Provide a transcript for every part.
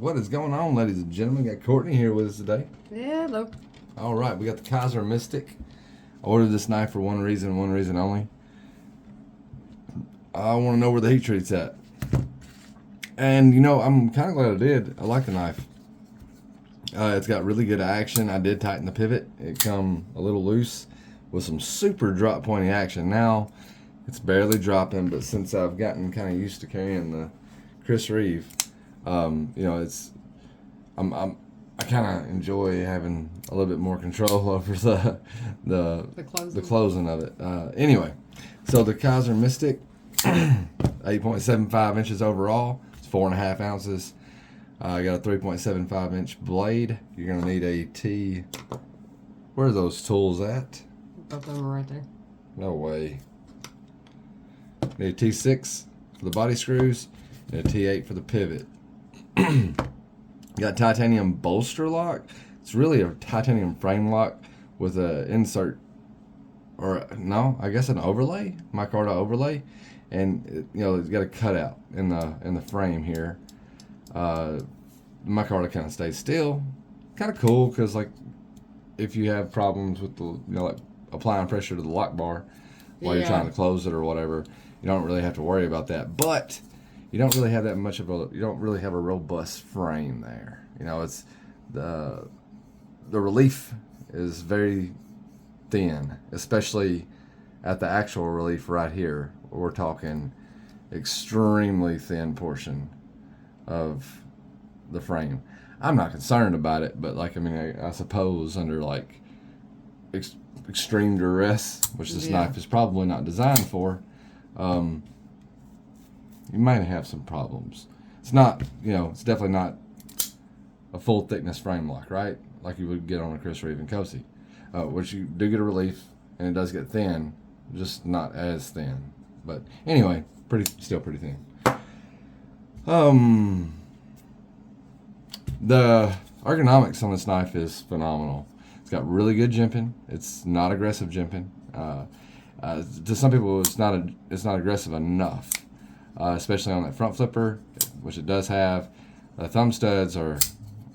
What is going on, ladies and gentlemen? Got Courtney here with us today. Yeah, look. All right, we got the Kizer Mystic. I ordered this knife for one reason only. I want to know where the heat treat's at. And, you know, I'm kind of glad I did. I like the knife. It's got really good action. I did tighten the pivot. It come a little loose with some super drop pointy action. Now, it's barely dropping, but since I've gotten kind of used to carrying the Chris Reeve, you know, I kind of enjoy having a little bit more control over the closing of it. Anyway, so the Kizer Mystic, 8.75 inches overall. It's 4.5 ounces. I got a 3.75 inch blade. You're gonna need a T. Where are those tools at? Both of them are right there. No way. Need a T6 for the body screws and a T8 for the pivot. Got titanium bolster lock. It's really a titanium frame lock with an insert, or no, I guess an overlay, micarta overlay, and you know it's got a cutout in the frame here. Micarta kind of stays still. Kind of cool because like if you have problems with the like applying pressure to the lock bar while you're trying to close it or whatever, you don't really have to worry about that. But you don't really have that much of a, you don't really have a robust frame there. You know, it's the relief is very thin, especially at the actual relief right here. We're talking extremely thin portion of the frame. I'm not concerned about it, but like, I mean, I suppose under like extreme duress, which this knife is probably not designed for, you might have some problems. It's not, you know, it's definitely not a full thickness frame lock, right? Like you would get on a Chris Reeve and Cozy, which you do get a relief, and it does get thin, just not as thin. But anyway, still pretty thin. The ergonomics on this knife is phenomenal. It's got really good jimping. It's not aggressive jimping. To some people, it's not aggressive enough. Especially on that front flipper, which it does have. The thumb studs are,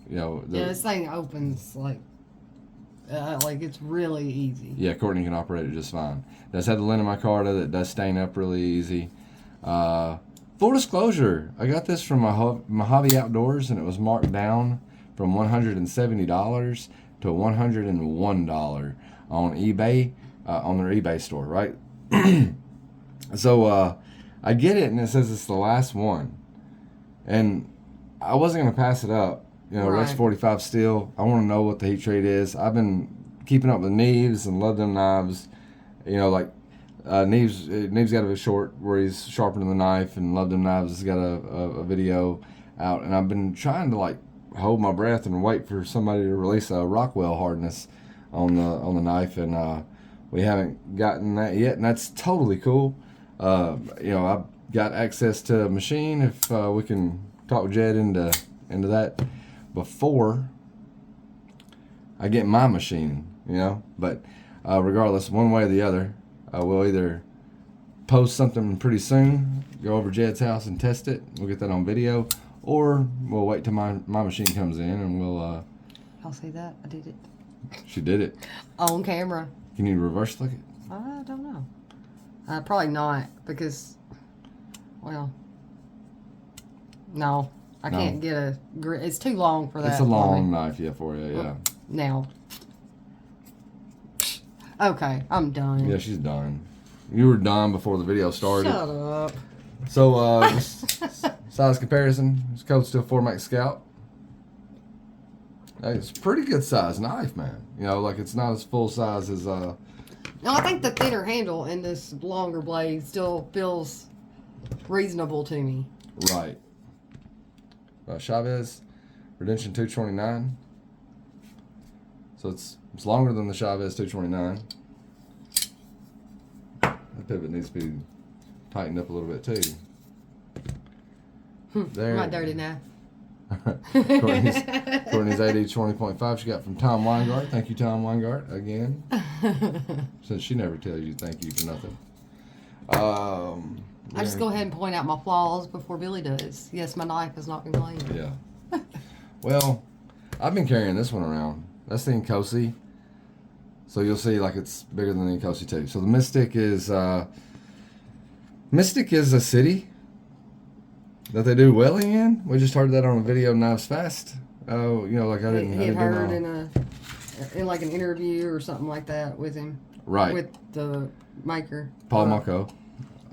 you know. This thing opens like it's really easy. Yeah, Courtney can operate it just fine. It does have the linen micarta that does stain up really easy. Full disclosure, I got this from Mojave Outdoors, and it was marked down from $170 to $101 on eBay, on their eBay store, right? So, I get it, and it says it's the last one. And I wasn't going to pass it up. You know, REX45 steel. I want to know what the heat treat is. I've been keeping up with Neves and love them knives. You know, like Neves got a short where he's sharpening the knife, and love them knives has got a video out. And I've been trying to like hold my breath and wait for somebody to release a Rockwell hardness on the knife, and we haven't gotten that yet, and that's totally cool. You know, I've got access to a machine. If we can talk Jed into that before I get my machine, you know. But regardless, one way or the other, we'll either post something pretty soon, go over Jed's house and test it. We'll get that on video, or we'll wait till my machine comes in and we'll. I'll say that I did it. She did it on camera. Can you reverse look it? I don't know. Probably not, because, well, no, I can't get a grip. It's too long for that. It's a long knife, yeah, for you, yeah. Now. Okay, I'm done. Yeah, she's done. You were done before the video started. Shut up. So, size comparison. This Cold Steel 4 Max Scout. It's a pretty good size knife, man. You know, like it's not as full size as No, I think the thinner handle in this longer blade still feels reasonable to me. Right. Chavez Redemption 229. So it's longer than the Chavez 229. The pivot needs to be tightened up a little bit too. There. My dirty knife. Courtney's AD 20.5 she got from Tom Weingart. Thank you, Tom Weingart, again. Since she never tells you thank you for nothing. I just go ahead and point out my flaws before Billy does. Yes, my knife is not complete. Yeah. Well, I've been carrying this one around. That's the Inkosi. So you'll see like it's bigger than the Inkosi too. So the Mystic is a city that they do welling in. We just heard that on a video, Knives Fast. Oh, like I didn't. He heard in like an interview or something like that with him. Right. With the maker. Paul Munko.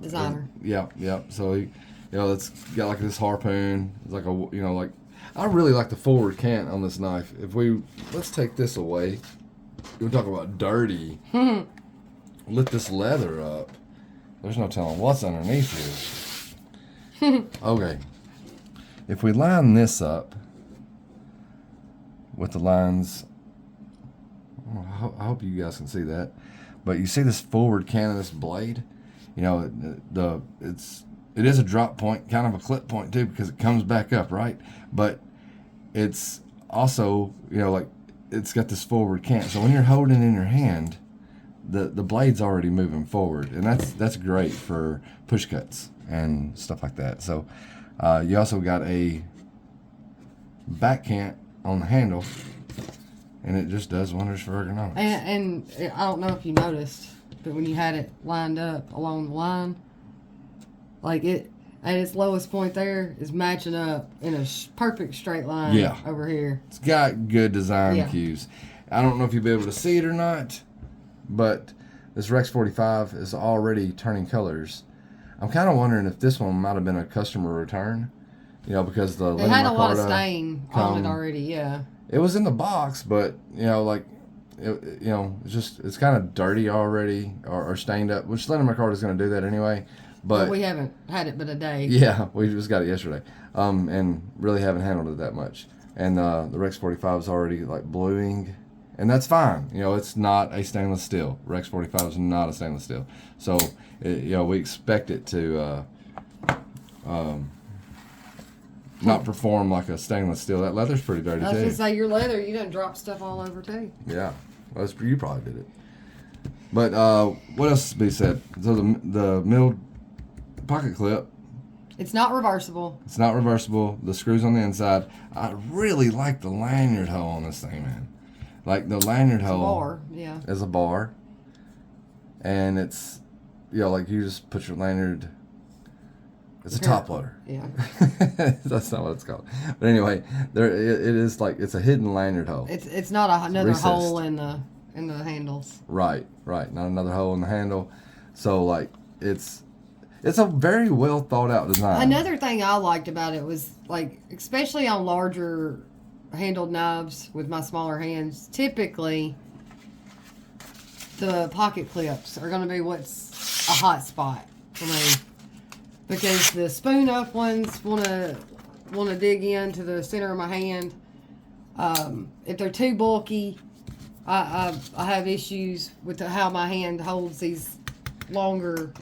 Designer. Yeah. So he, it's got like this harpoon. It's like like I really like the forward cant on this knife. Let's take this away. We're talking about dirty. Lift this leather up. There's no telling what's underneath here. Okay. If we line this up with the lines, I hope you guys can see that. But you see this forward cant of this blade? It is a drop point, kind of a clip point too, because it comes back up, right? But it's also, like it's got this forward cant. So when you're holding it in your hand, the blade's already moving forward, and that's great for push cuts and stuff like that. So you also got a back cant on the handle, and it just does wonders for ergonomics. And I don't know if you noticed, but when you had it lined up along the line, like it at its lowest point there is matching up in a perfect straight line over here. It's got good design cues. I don't know if you'll be able to see it or not, but this REX45 is already turning colors. I'm kind of wondering if this one might have been a customer return, because the it had a lot of stain on it already. Yeah, it was in the box, but it's kind of dirty already or stained up, which Lennon micarta is going to do that anyway. But we haven't had it but a day. Yeah, we just got it yesterday, and really haven't handled it that much. And the REX45 is already like bluing, and that's fine. It's not a stainless steel. REX45 is not a stainless steel, so we expect it to not perform like a stainless steel. That leather's pretty dirty too. I was gonna say your leather, you done drop stuff all over too. Yeah, you probably did it. But what else to be said? So the milled pocket clip. It's not reversible. It's not reversible. The screws on the inside. I really like the lanyard hole on this thing, man. Like the lanyard hole is a bar. And it's, like you just put your lanyard. It's a top loader. Yeah. That's not what it's called. But anyway, it is like it's a hidden lanyard hole. It's not another hole in the handles. Right. Not another hole in the handle. So like it's a very well thought out design. Another thing I liked about it was like, especially on larger handled knives with my smaller hands, typically the pocket clips are going to be what's a hot spot for me, because the spoon up ones want to dig into the center of my hand. If they're too bulky, I have issues with how my hand holds these longer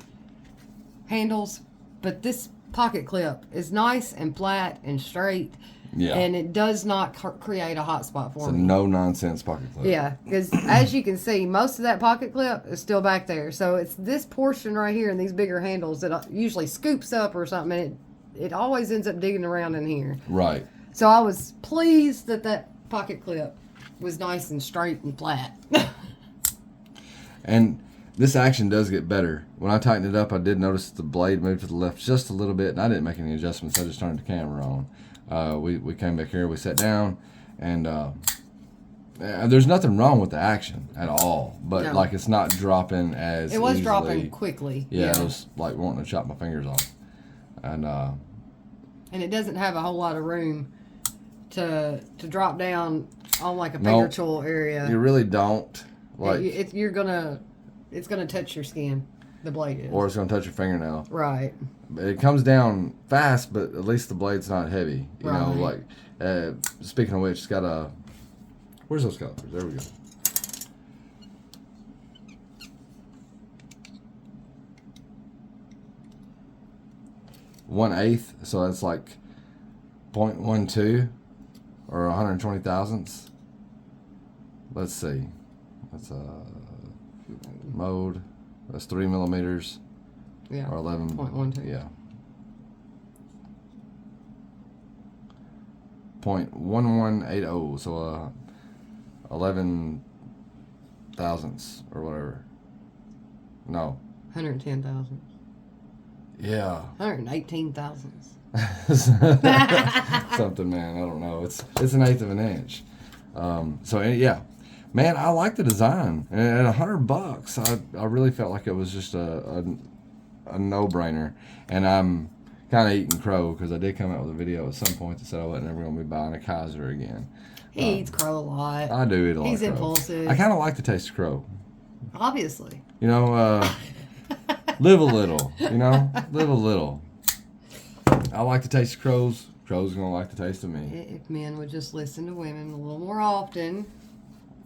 handles. But this pocket clip is nice and flat and straight. Yeah. And it does not create a hot spot for me. It's a no-nonsense pocket clip. Yeah, because as you can see, most of that pocket clip is still back there. So it's this portion right here and these bigger handles that usually scoops up or something, and it always ends up digging around in here. Right. So I was pleased that pocket clip was nice and straight and flat. And this action does get better. When I tightened it up, I did notice the blade moved to the left just a little bit, and I didn't make any adjustments. I just turned the camera on. We came back here, we sat down, and there's nothing wrong with the action at all. But like it's not dropping as it was easily. Dropping quickly. Yeah, it was like wanting to chop my fingers off. And it doesn't have a whole lot of room to drop down on like a finger choil area. You really don't. Like it's gonna touch your skin. The blade is. Or it's gonna touch your fingernail. Right. It comes down fast, but at least the blade's not heavy. You know, like speaking of which, it's got a. Where's those calipers? There we go. .1/8, so that's like 0.12 or 120 thousandths. Let's see. That's mode. That's 3 millimeters. Yeah. Or 11. 0.12. Yeah. .1180, so 11 thousandths or whatever. No. 110,000. Yeah. 118 thousandths. Something, man. I don't know. It's an eighth of an inch. So yeah, man, I like the design. And at $100, I really felt like it was just a no-brainer. And I'm kind of eating crow because I did come out with a video at some point that said I wasn't ever going to be buying a Kizer again. He eats crow a lot. I do eat a lot. He's of crow. impulsive. I kind of like the taste of crow. Obviously. You know, live a little. You know, live a little. I like the taste of crows. Crows gonna like the taste of me. If men would just listen to women a little more often.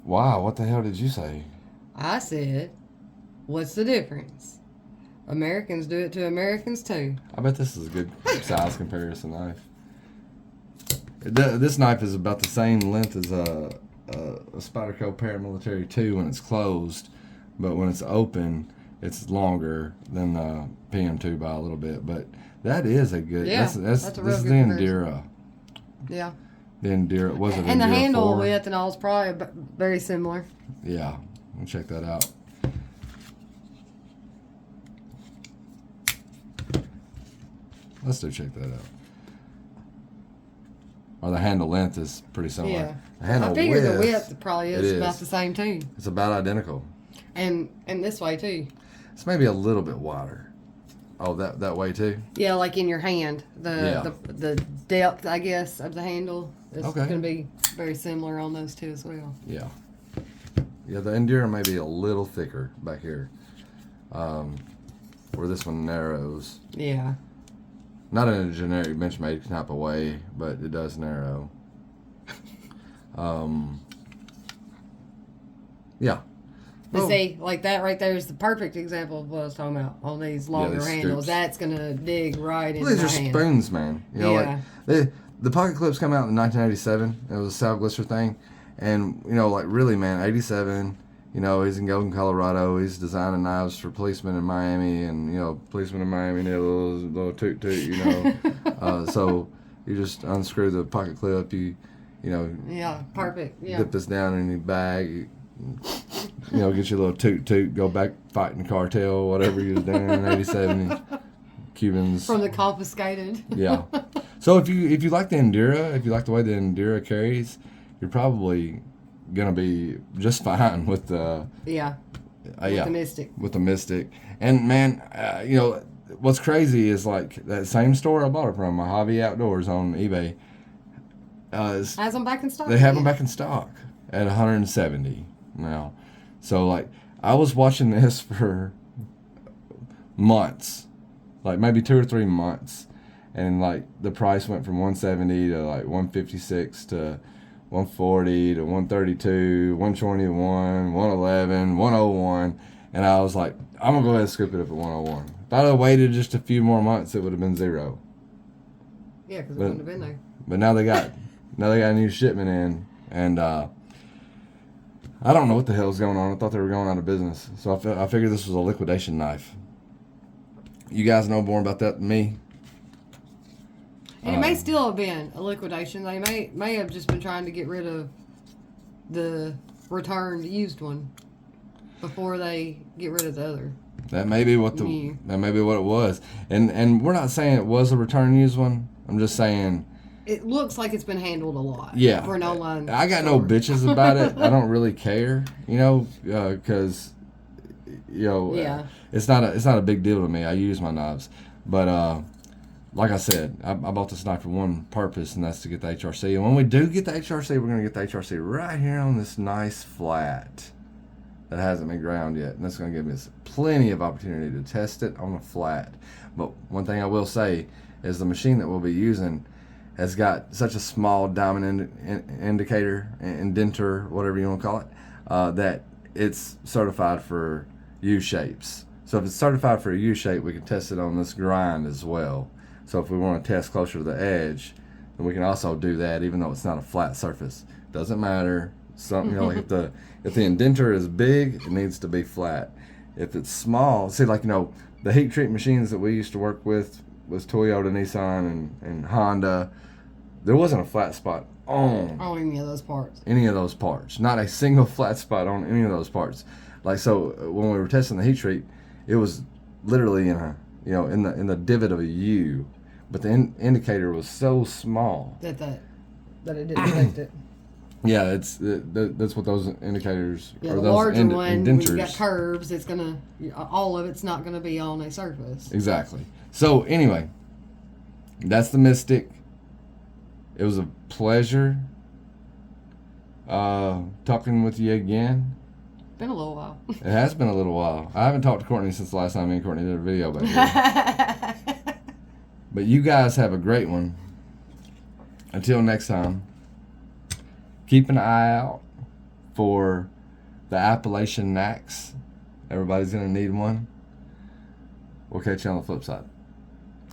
Wow, what the hell did you say? I said, what's the difference? Americans do it to Americans too. I bet this is a good size comparison knife. This knife is about the same length as a Spyderco Paramilitary 2 when it's closed, but when it's open, it's longer than the PM2 by a little bit. But that is a good. Yeah, that's a real this is good the comparison. Endura. Yeah. The Endura was it? And the Endura handle 4? width and all is probably very similar. Yeah, we'll check that out. Let's do check that out. Or the handle length is pretty similar. Yeah. The handle I figure the width probably it is about is. the same too. It's about identical. And this way too. It's maybe a little bit wider. Oh, that way too? Yeah, like in your hand. The depth, I guess, of the handle is Okay. going to be very similar on those two as well. Yeah. Yeah, the Endura may be a little thicker back here. Where this one narrows. Yeah. Not in a generic Benchmade type of way, but it does narrow. Yeah. But see, like that right there is the perfect example of what I was talking about. On these longer these handles, scoops. that's going to dig right into These my are hand. spoons, man. You know, Yeah. like the pocket clips come out in 1987. It was a Sal Glisser thing, and you know, like really, man, 87. You know, he's in Golden, Colorado. He's designing knives for policemen in Miami, and you know, policemen in Miami need a little toot toot. You know, so you just unscrew the pocket clip. You know. Yeah, perfect. Yeah. Dip this down in your bag. You know, get your little toot toot. Go back fighting the cartel, whatever you was doing in '87. Cubans. From the confiscated. Yeah. So if you like the Endura, if you like the way the Endura carries, you're probably gonna be just fine with the the Mystic. with the Mystic. And man, you know what's crazy is like that same store I bought it from, Mojave Outdoors on eBay. Has them back in stock. They have them back in stock at 170 now. So like I was watching this for months, like maybe 2 or 3 months, and like the price went from 170 to like 156 to 140 to 132, 121, 111, 101, and I was like, I'm gonna go ahead and scoop it up at 101. If I'd have waited just a few more months, it would have been $0. Yeah, because it wouldn't have been there. But now they got a new shipment in, and I don't know what the hell's going on. I thought they were going out of business, so I figured this was a liquidation knife. You guys know more about that than me. And it may still have been a liquidation. They may have just been trying to get rid of the returned used one before they get rid of the other. That may be what it was. And we're not saying it was a return used one. I'm just saying it looks like it's been handled a lot. Yeah. For an online I got store. no bitches about it. I don't really care, you know, because it's not a big deal to me. I use my knives, but like I said, I bought this knife for one purpose, and that's to get the HRC. And when we do get the HRC, we're gonna get the HRC right here on this nice flat that hasn't been ground yet, and that's gonna give us plenty of opportunity to test it on a flat. But one thing I will say is the machine that we'll be using has got such a small diamond indicator, indenter, whatever you want to call it, that it's certified for U shapes. So if it's certified for a U shape, we can test it on this grind as well. So if we want to test closer to the edge, then we can also do that, even though it's not a flat surface. Doesn't matter. Something, you know, like if the indenter is big, it needs to be flat. If it's small, see, like, you know, the heat treat machines that we used to work with was Toyota, Nissan, and Honda. there wasn't a flat spot on any of those parts. Any of those parts. Not a single flat spot on any of those parts. Like, so when we were testing the heat treat, it was literally in a, you know, in the divot of a U, but the indicator was so small that it didn't affect it. Yeah, that's what those indicators Yeah, or the those larger one, when indenters. you got curves, it's gonna, all of it's not gonna be on a surface. Exactly. So anyway, that's the Mystic. It was a pleasure talking with you again. Been a little while. It has been a little while. I haven't talked to Courtney since the last time me and Courtney did a video back here. But you guys have a great one. Until next time, keep an eye out for the Appalachian Knacks. Everybody's going to need one. We'll catch you on the flip side.